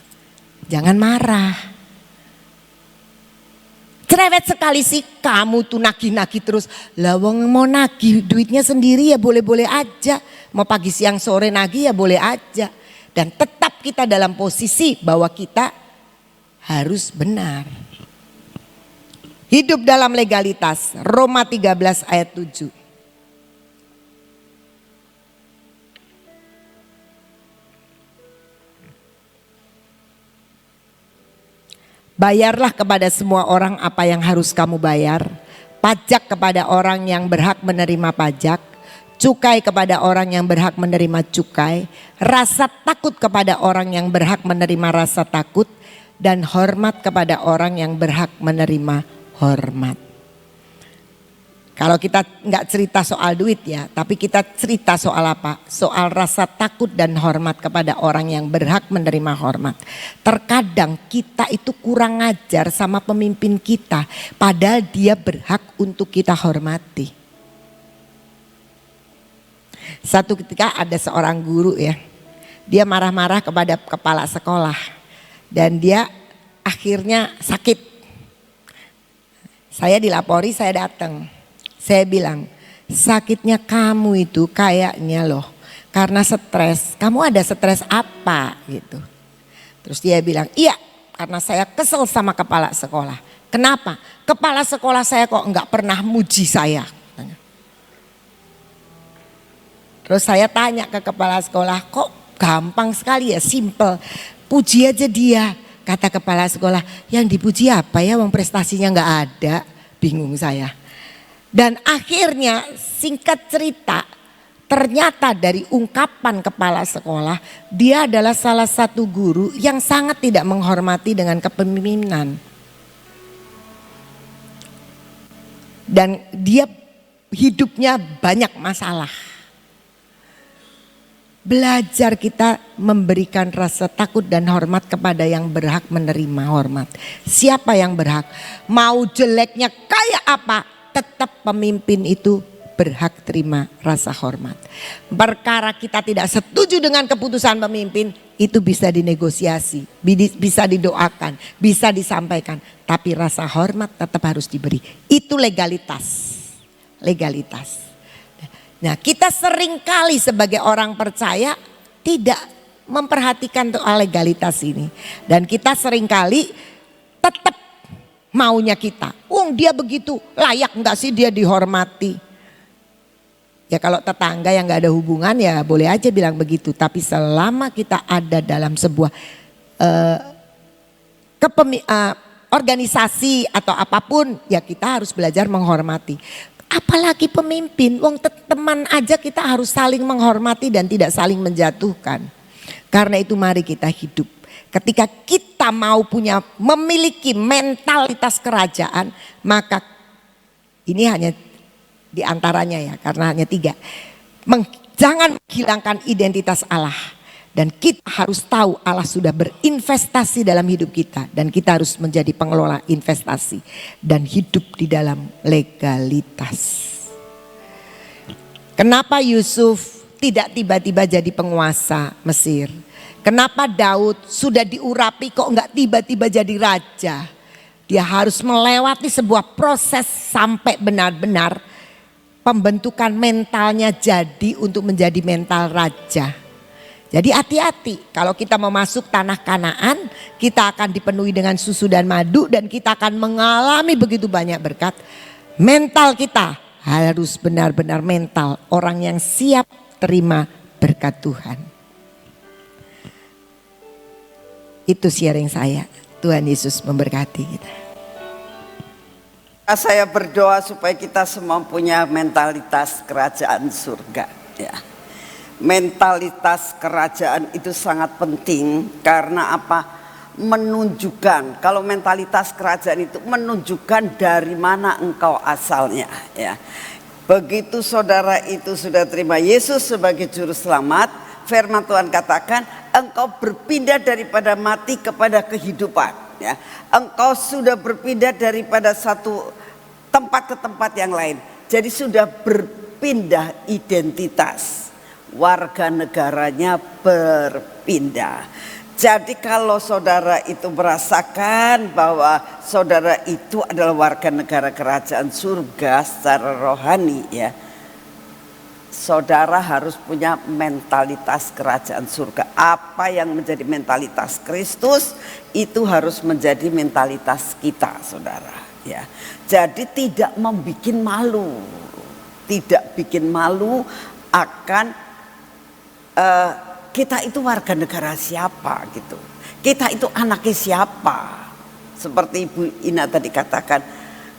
jangan marah. Cerewet sekali sih kamu tuh nagih-nagih terus. Lah wong mau nagih duitnya sendiri ya boleh-boleh aja. Mau pagi siang sore nagih ya boleh aja. Dan tetap kita dalam posisi bahwa kita harus benar. Hidup dalam legalitas. Roma 13 ayat 7. Bayarlah kepada semua orang apa yang harus kamu bayar. Pajak kepada orang yang berhak menerima pajak. Cukai kepada orang yang berhak menerima cukai. Rasa takut kepada orang yang berhak menerima rasa takut. Dan hormat kepada orang yang berhak menerima hormat. Kalau kita nggak cerita soal duit ya, tapi kita cerita soal apa? Soal rasa takut dan hormat kepada orang yang berhak menerima hormat. Terkadang kita itu kurang ajar sama pemimpin kita, padahal dia berhak untuk kita hormati. Satu ketika ada seorang guru ya, dia marah-marah kepada kepala sekolah dan dia akhirnya sakit. Saya dilapori, saya datang. Saya bilang, sakitnya kamu itu kayaknya loh karena stres. Kamu ada stres apa gitu. Terus dia bilang, iya karena saya kesel sama kepala sekolah. Kenapa? Kepala sekolah saya kok enggak pernah muji saya. Terus saya tanya ke kepala sekolah, kok gampang sekali ya, simple. Puji aja dia. Kata kepala sekolah, yang dipuji apa ya, wong prestasinya enggak ada. Bingung saya. Dan akhirnya singkat cerita, ternyata dari ungkapan kepala sekolah, dia adalah salah satu guru yang sangat tidak menghormati dengan kepemimpinan. Dan dia hidupnya banyak masalah. Belajar kita memberikan rasa takut dan hormat kepada yang berhak menerima hormat. Siapa yang berhak? Mau jeleknya kayak apa? Tetap pemimpin itu berhak terima rasa hormat. Perkara kita tidak setuju dengan keputusan pemimpin, itu bisa dinegosiasi, bisa didoakan, bisa disampaikan. Tapi rasa hormat tetap harus diberi. Itu legalitas. Legalitas. Nah, kita seringkali sebagai orang percaya tidak memperhatikan soal legalitas ini. Dan kita seringkali tetap maunya kita. Dia begitu, layak enggak sih dia dihormati? Ya kalau tetangga yang enggak ada hubungan ya boleh aja bilang begitu. Tapi selama kita ada dalam sebuah organisasi atau apapun, ya kita harus belajar menghormati. Apalagi pemimpin, teman aja kita harus saling menghormati dan tidak saling menjatuhkan. Karena itu mari kita hidup. Ketika kita mau memiliki mentalitas kerajaan, maka ini hanya diantaranya ya, karena hanya 3. Jangan menghilangkan identitas Allah. Dan kita harus tahu Allah sudah berinvestasi dalam hidup kita. Dan kita harus menjadi pengelola investasi. Dan hidup di dalam legalitas. Kenapa Yusuf tidak tiba-tiba jadi penguasa Mesir? Kenapa Daud sudah diurapi kok enggak tiba-tiba jadi raja? Dia harus melewati sebuah proses sampai benar-benar pembentukan mentalnya jadi untuk menjadi mental raja. Jadi hati-hati kalau kita mau masuk tanah Kanaan, kita akan dipenuhi dengan susu dan madu dan kita akan mengalami begitu banyak berkat. Mental kita harus benar-benar mental, orang yang siap terima berkat Tuhan. Itu sharing saya. Tuhan Yesus memberkati kita. Saya berdoa supaya kita semua punya mentalitas kerajaan surga. Ya. Mentalitas kerajaan itu sangat penting karena apa? Menunjukkan, kalau mentalitas kerajaan itu menunjukkan dari mana engkau asalnya. Ya. Begitu saudara itu sudah terima Yesus sebagai juru selamat, firman Tuhan katakan engkau berpindah daripada mati kepada kehidupan. Ya. Engkau sudah berpindah daripada satu tempat ke tempat yang lain. Jadi sudah berpindah identitas. Warga negaranya berpindah. Jadi kalau saudara itu merasakan bahwa saudara itu adalah warga negara kerajaan surga secara rohani, ya, saudara harus punya mentalitas kerajaan surga. Apa yang menjadi mentalitas Kristus itu harus menjadi mentalitas kita, saudara. Ya, jadi tidak membikin malu, tidak bikin malu akan kita itu warga negara siapa gitu. Kita itu anaknya siapa. Seperti Ibu Ina tadi katakan,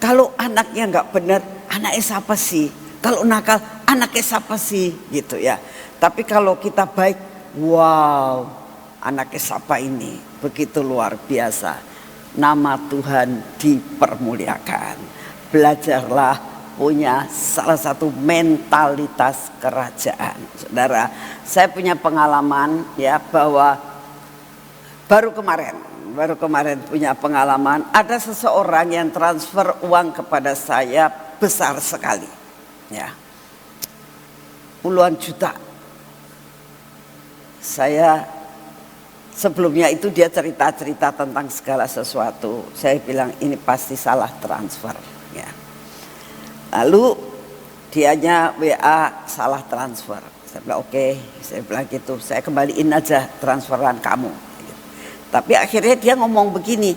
kalau anaknya nggak benar, anaknya siapa sih? Kalau nakal, anaknya siapa sih? Gitu ya. Tapi kalau kita baik, wow, anaknya siapa ini? Begitu luar biasa. Nama Tuhan dipermuliakan. Belajarlah punya salah satu mentalitas kerajaan. Saudara, saya punya pengalaman ya bahwa baru kemarin punya pengalaman ada seseorang yang transfer uang kepada saya besar sekali. Ya. Puluhan juta. Saya sebelumnya itu dia cerita-cerita tentang segala sesuatu. Saya bilang ini pasti salah transfer, ya. Lalu dianya WA salah transfer. Saya bilang oke, saya bilang gitu, saya kembaliin aja transferan kamu. Tapi akhirnya dia ngomong begini,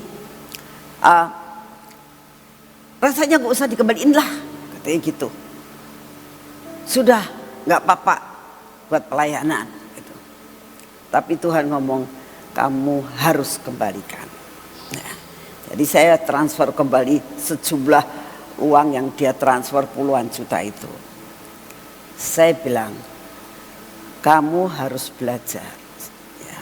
rasanya nggak usah dikembaliin lah, katanya gitu. Sudah nggak apa-apa buat pelayanan. Gitu. Tapi Tuhan ngomong kamu harus kembalikan. Nah, jadi saya transfer kembali sejumlah uang yang dia transfer puluhan juta itu. Saya bilang, kamu harus belajar ya,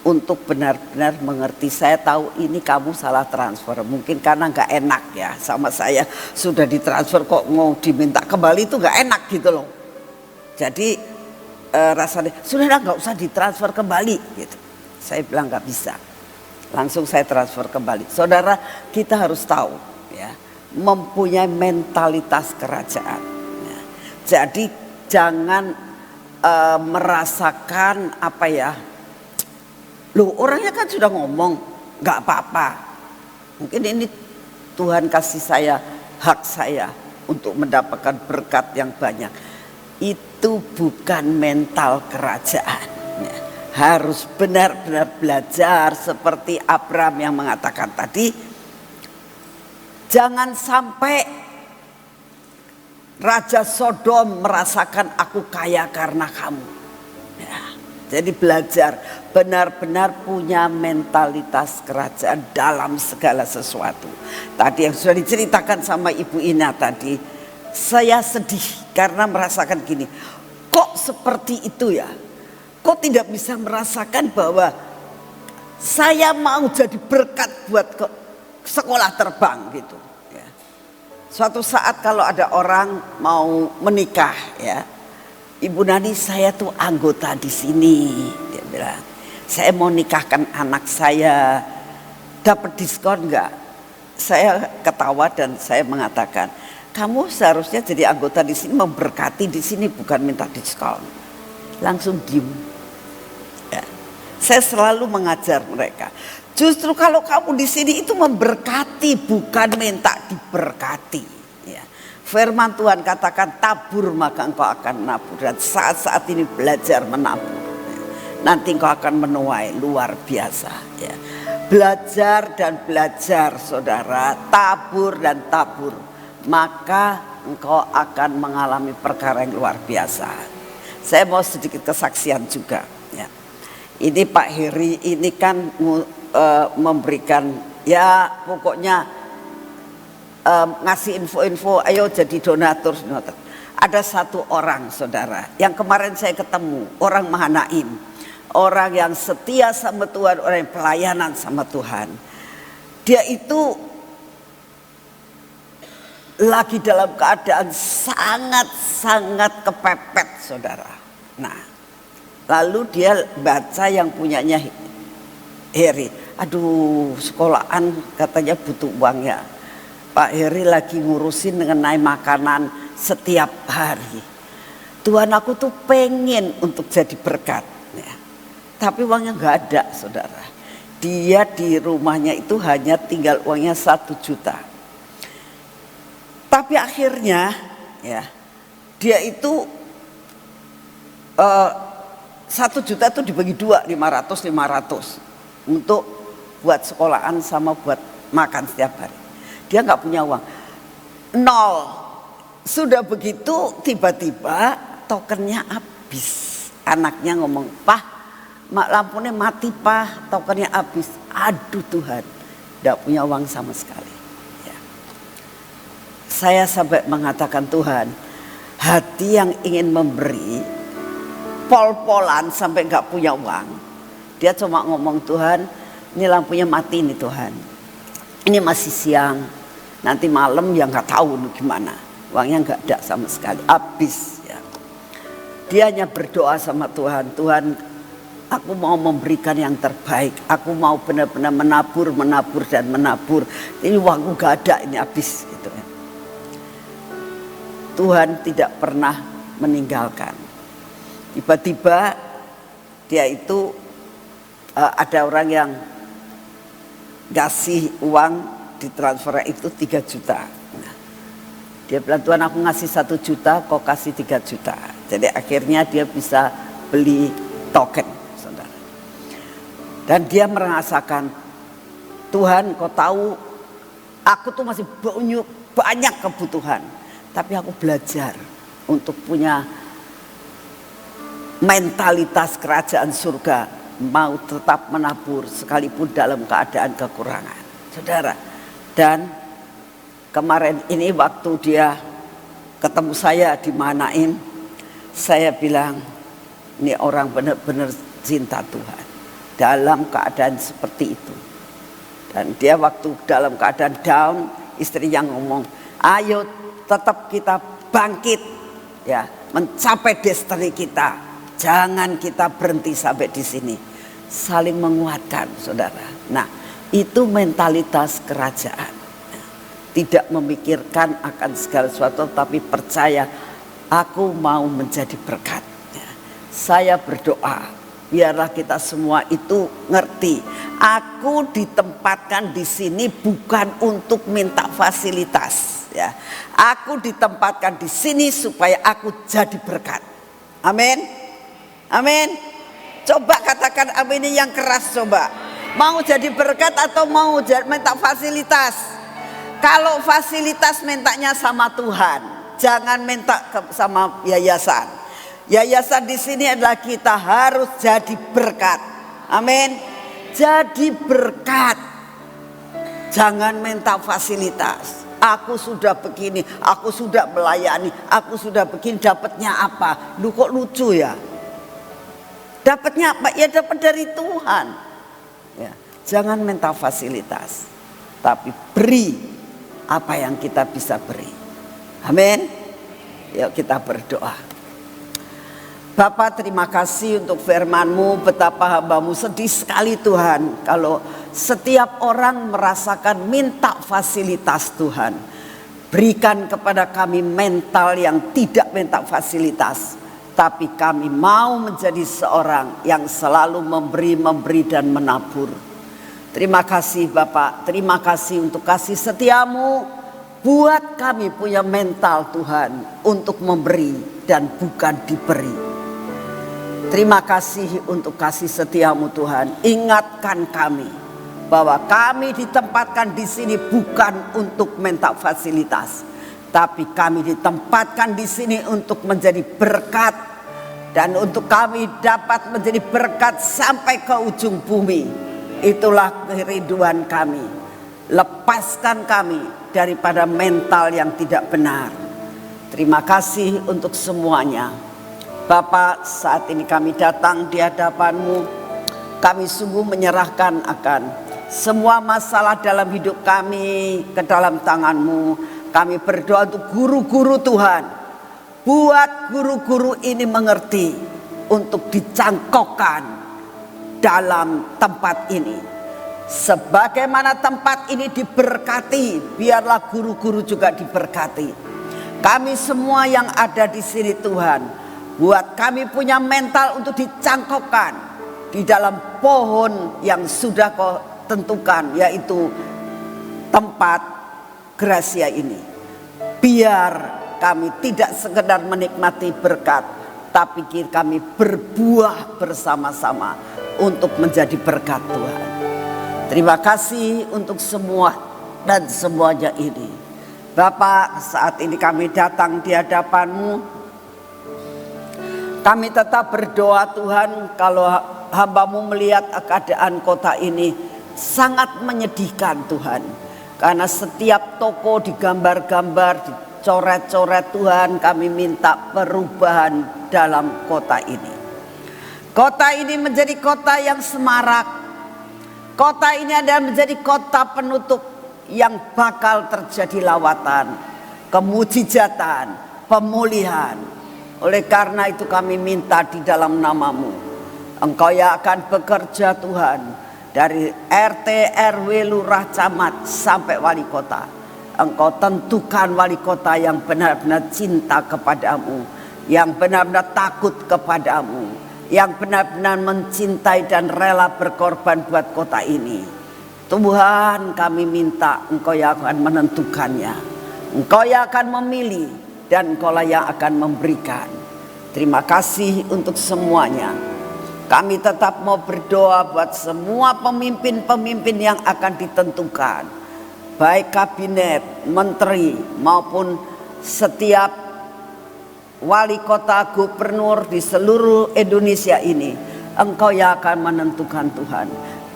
untuk benar-benar mengerti. Saya tahu ini kamu salah transfer. Mungkin karena gak enak ya sama saya. Sudah ditransfer kok mau diminta kembali itu gak enak gitu loh. Jadi rasanya, sudah gak usah ditransfer kembali gitu. Saya bilang gak bisa. Langsung saya transfer kembali. Saudara, kita harus tahu ya, mempunyai mentalitas kerajaan. Ya. Jadi jangan merasakan apa ya, loh orangnya kan sudah ngomong nggak apa-apa. Mungkin ini Tuhan kasih saya hak saya untuk mendapatkan berkat yang banyak. Itu bukan mental kerajaan. Ya. Harus benar-benar belajar seperti Abraham yang mengatakan tadi. Jangan sampai Raja Sodom merasakan aku kaya karena kamu. Ya, jadi belajar benar-benar punya mentalitas kerajaan dalam segala sesuatu. Tadi yang sudah diceritakan sama Ibu Ina tadi, saya sedih karena merasakan gini. Kok seperti itu ya? Kok tidak bisa merasakan bahwa saya mau jadi berkat buat sekolah terbang gitu ya. Suatu saat kalau ada orang mau menikah ya, Ibu Nani saya tuh anggota di sini, dia bilang saya mau nikahkan anak saya, dapat diskon nggak? Saya ketawa dan saya mengatakan kamu seharusnya jadi anggota di sini memberkati di sini bukan minta diskon. Langsung diem. Ya. Saya selalu mengajar mereka. Justru kalau kamu di sini itu memberkati bukan minta diberkati. Ya. Firman Tuhan katakan tabur maka engkau akan menabur. Dan saat-saat ini belajar menabur. Ya. Nanti engkau akan menuai luar biasa. Ya. Belajar dan belajar saudara, tabur dan tabur. Maka engkau akan mengalami perkara yang luar biasa. Saya mau sedikit kesaksian juga ya. Ini Pak Heri ini kan memberikan ya pokoknya ngasih info-info, ayo jadi donatur. Ada satu orang saudara yang kemarin saya ketemu, orang Mahanaim, orang yang setia sama Tuhan, orang yang pelayanan sama Tuhan. Dia itu lagi dalam keadaan sangat-sangat kepepet saudara. Nah lalu dia baca yang punyanya Heri, aduh sekolahan katanya butuh uang ya. Pak Heri lagi ngurusin mengenai makanan setiap hari. Tuhan aku tuh pengen untuk jadi berkat ya. Tapi uangnya gak ada saudara. Dia di rumahnya itu hanya tinggal uangnya 1 juta. Tapi akhirnya ya dia itu 1 juta itu dibagi 2, 500 untuk buat sekolahan sama buat makan setiap hari. Dia nggak punya uang, 0. Sudah begitu tiba-tiba tokennya habis. Anaknya ngomong, "Pah, lampunya mati Pah, tokennya habis." Aduh Tuhan, nggak punya uang sama sekali. Ya. Saya sampai mengatakan Tuhan, hati yang ingin memberi, pol-polan sampai nggak punya uang. Dia cuma ngomong, Tuhan, ini lampunya mati nih Tuhan. Ini masih siang, nanti malam ya nggak tahu gimana. Uangnya nggak ada sama sekali, habis. Ya. Dia hanya berdoa sama Tuhan, Tuhan, aku mau memberikan yang terbaik. Aku mau benar-benar menabur dan menabur. Ini uangku nggak ada, ini habis gitu ya. Tuhan tidak pernah meninggalkan. Tiba-tiba dia itu ada orang yang ngasih uang ditransfer itu 3 juta. Nah, dia bilang Tuhan aku ngasih 1 juta, kau kasih 3 juta. Jadi akhirnya dia bisa beli token, saudara. Dan dia merasakan Tuhan, kau tahu aku tuh masih banyak kebutuhan, tapi aku belajar untuk punya mentalitas kerajaan surga, mau tetap menabur sekalipun dalam keadaan kekurangan, saudara. Dan kemarin ini waktu dia ketemu saya di Mahanaim, saya bilang ini orang benar-benar cinta Tuhan dalam keadaan seperti itu. Dan dia waktu dalam keadaan down, istri yang ngomong, ayo tetap kita bangkit ya, mencapai destiny kita. Jangan kita berhenti sampai di sini. Saling menguatkan, saudara. Nah, itu mentalitas kerajaan. Tidak memikirkan akan segala sesuatu, tapi percaya aku mau menjadi berkat. Saya berdoa, biarlah kita semua itu ngerti. Aku ditempatkan di sini bukan untuk minta fasilitas. Ya, aku ditempatkan di sini supaya aku jadi berkat. Amin. Amin. Coba katakan amin yang keras coba. Mau jadi berkat atau mau minta fasilitas? Kalau fasilitas mintanya sama Tuhan, jangan minta sama yayasan. Yayasan di sini adalah kita harus jadi berkat. Amin. Jadi berkat. Jangan minta fasilitas. Aku sudah begini, aku sudah melayani, aku sudah begini, dapatnya apa? Lu kok lucu ya? Dapatnya apa? Ya dapat dari Tuhan. Ya, jangan minta fasilitas, tapi beri apa yang kita bisa beri. Amin. Yuk kita berdoa. Bapa, terima kasih untuk firman-Mu, betapa hamba-Mu sedih sekali Tuhan kalau setiap orang merasakan minta fasilitas Tuhan. Berikan kepada kami mental yang tidak minta fasilitas, tapi kami mau menjadi seorang yang selalu memberi dan menabur. Terima kasih Bapak, terima kasih untuk kasih setiamu. Buat kami punya mental Tuhan untuk memberi dan bukan diberi. Terima kasih untuk kasih setiamu Tuhan. Ingatkan kami bahwa kami ditempatkan di sini bukan untuk minta fasilitas, Tapi kami ditempatkan di sini untuk menjadi berkat. Dan untuk kami dapat menjadi berkat sampai ke ujung bumi. Itulah kerinduan kami. Lepaskan kami daripada mental yang tidak benar. Terima kasih untuk semuanya. Bapa, saat ini kami datang di hadapan-Mu. Kami sungguh menyerahkan akan semua masalah dalam hidup kami ke dalam tangan-Mu. Kami berdoa untuk guru-guru Tuhan. Buat guru-guru ini mengerti untuk dicangkokkan dalam tempat ini. Sebagaimana tempat ini diberkati, biarlah guru-guru juga diberkati. Kami semua yang ada di sini Tuhan, buat kami punya mental untuk dicangkokkan di dalam pohon yang sudah Kau tentukan, yaitu tempat gracia ini. Biar kami tidak sekedar menikmati berkat, tapi kami berbuah bersama-sama untuk menjadi berkat Tuhan. Terima kasih untuk semua dan semuanya ini. Bapak, saat ini kami datang di hadapan-Mu. Kami tetap berdoa Tuhan, kalau hamba-Mu melihat keadaan kota ini sangat menyedihkan Tuhan. Karena setiap toko digambar-gambar, coret-coret Tuhan, kami minta perubahan dalam kota ini. Kota ini menjadi kota yang semarak. Kota ini adalah menjadi kota penutup yang bakal terjadi lawatan, kemujizatan, pemulihan. Oleh karena itu kami minta di dalam nama-Mu, Engkau yang akan bekerja Tuhan, dari RT, RW, lurah, camat sampai wali kota. Engkau tentukan wali kota yang benar-benar cinta kepadamu, yang benar-benar takut kepadamu, yang benar-benar mencintai dan rela berkorban buat kota ini. Tuhan, kami minta Engkau yang akan menentukannya, Engkau yang akan memilih, dan Engkau yang akan memberikan. Terima kasih untuk semuanya. Kami tetap mau berdoa buat semua pemimpin-pemimpin yang akan ditentukan, baik kabinet, menteri, maupun setiap wali kota, gubernur di seluruh Indonesia ini. Engkau yang akan menentukan Tuhan.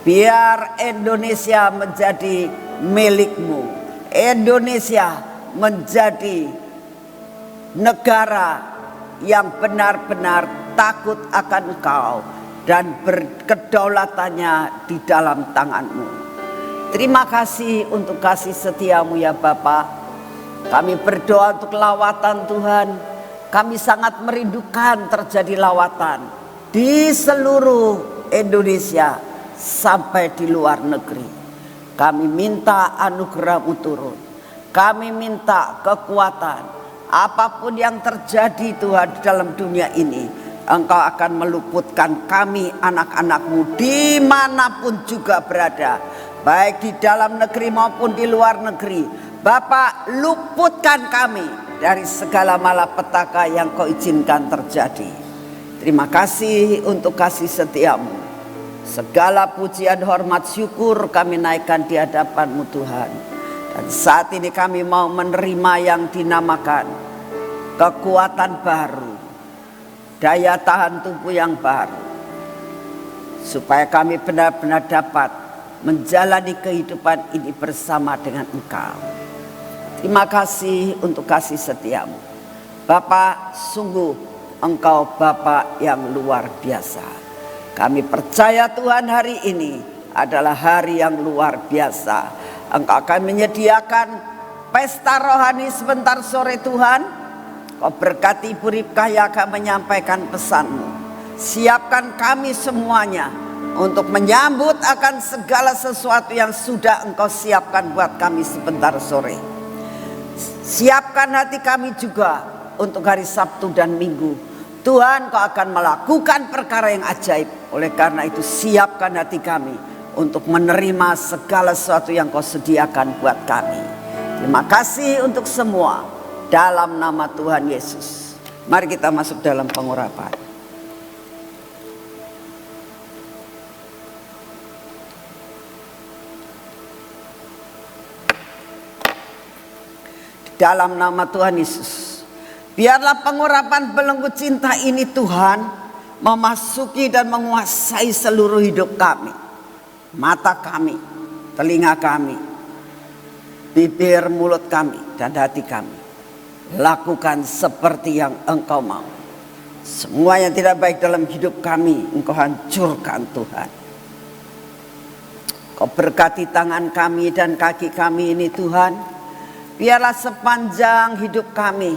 Biar Indonesia menjadi milik-Mu. Indonesia menjadi negara yang benar-benar takut akan Engkau dan berkedaulatannya di dalam tangan-Mu. Terima kasih untuk kasih setia-Mu ya Bapa. Kami berdoa untuk lawatan Tuhan. Kami sangat merindukan terjadi lawatan di seluruh Indonesia sampai di luar negeri. Kami minta anugerah-Mu turun. Kami minta kekuatan. Apapun yang terjadi Tuhan dalam dunia ini, Engkau akan meluputkan kami anak-anak-Mu dimanapun juga berada, baik di dalam negeri maupun di luar negeri. Bapak, luputkan kami dari segala malapetaka yang Kau izinkan terjadi. Terima kasih untuk kasih setia-Mu. Segala pujian, hormat, syukur kami naikkan di hadapan-Mu Tuhan. Dan saat ini kami mau menerima yang dinamakan kekuatan baru, daya tahan tubuh yang baru, supaya kami benar-benar dapat menjalani kehidupan ini bersama dengan Engkau. Terima kasih untuk kasih setia-Mu. Bapa, sungguh Engkau Bapa yang luar biasa. Kami percaya Tuhan, hari ini adalah hari yang luar biasa. Engkau akan menyediakan pesta rohani sebentar sore Tuhan. Kau berkati Ibu Ripkah yang akan menyampaikan pesan-Mu. Siapkan kami semuanya untuk menyambut akan segala sesuatu yang sudah Engkau siapkan buat kami sebentar sore. Siapkan hati kami juga untuk hari Sabtu dan Minggu. Tuhan, Kau akan melakukan perkara yang ajaib. Oleh karena itu siapkan hati kami untuk menerima segala sesuatu yang Kau sediakan buat kami. Terima kasih untuk semua, dalam nama Tuhan Yesus. Mari kita masuk dalam pengurapan. dalam nama Tuhan Yesus. Biarlah pengurapan belenggu cinta ini Tuhan memasuki dan menguasai seluruh hidup kami. Mata kami, telinga kami, bibir, mulut kami, dan hati kami. Lakukan seperti yang Engkau mau. Semua yang tidak baik dalam hidup kami Engkau hancurkan Tuhan. Kau berkati tangan kami dan kaki kami ini Tuhan. Biarlah sepanjang hidup kami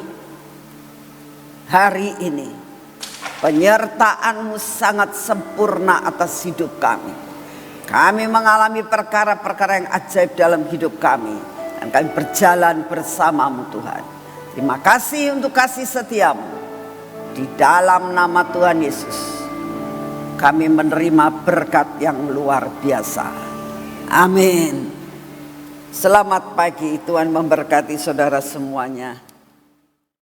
hari ini penyertaan-Mu sangat sempurna atas hidup kami. Kami mengalami perkara-perkara yang ajaib dalam hidup kami. Dan kami berjalan bersama-Mu Tuhan. Terima kasih untuk kasih setia-Mu. Di dalam nama Tuhan Yesus kami menerima berkat yang luar biasa. Amin. Selamat pagi, Tuhan memberkati saudara semuanya.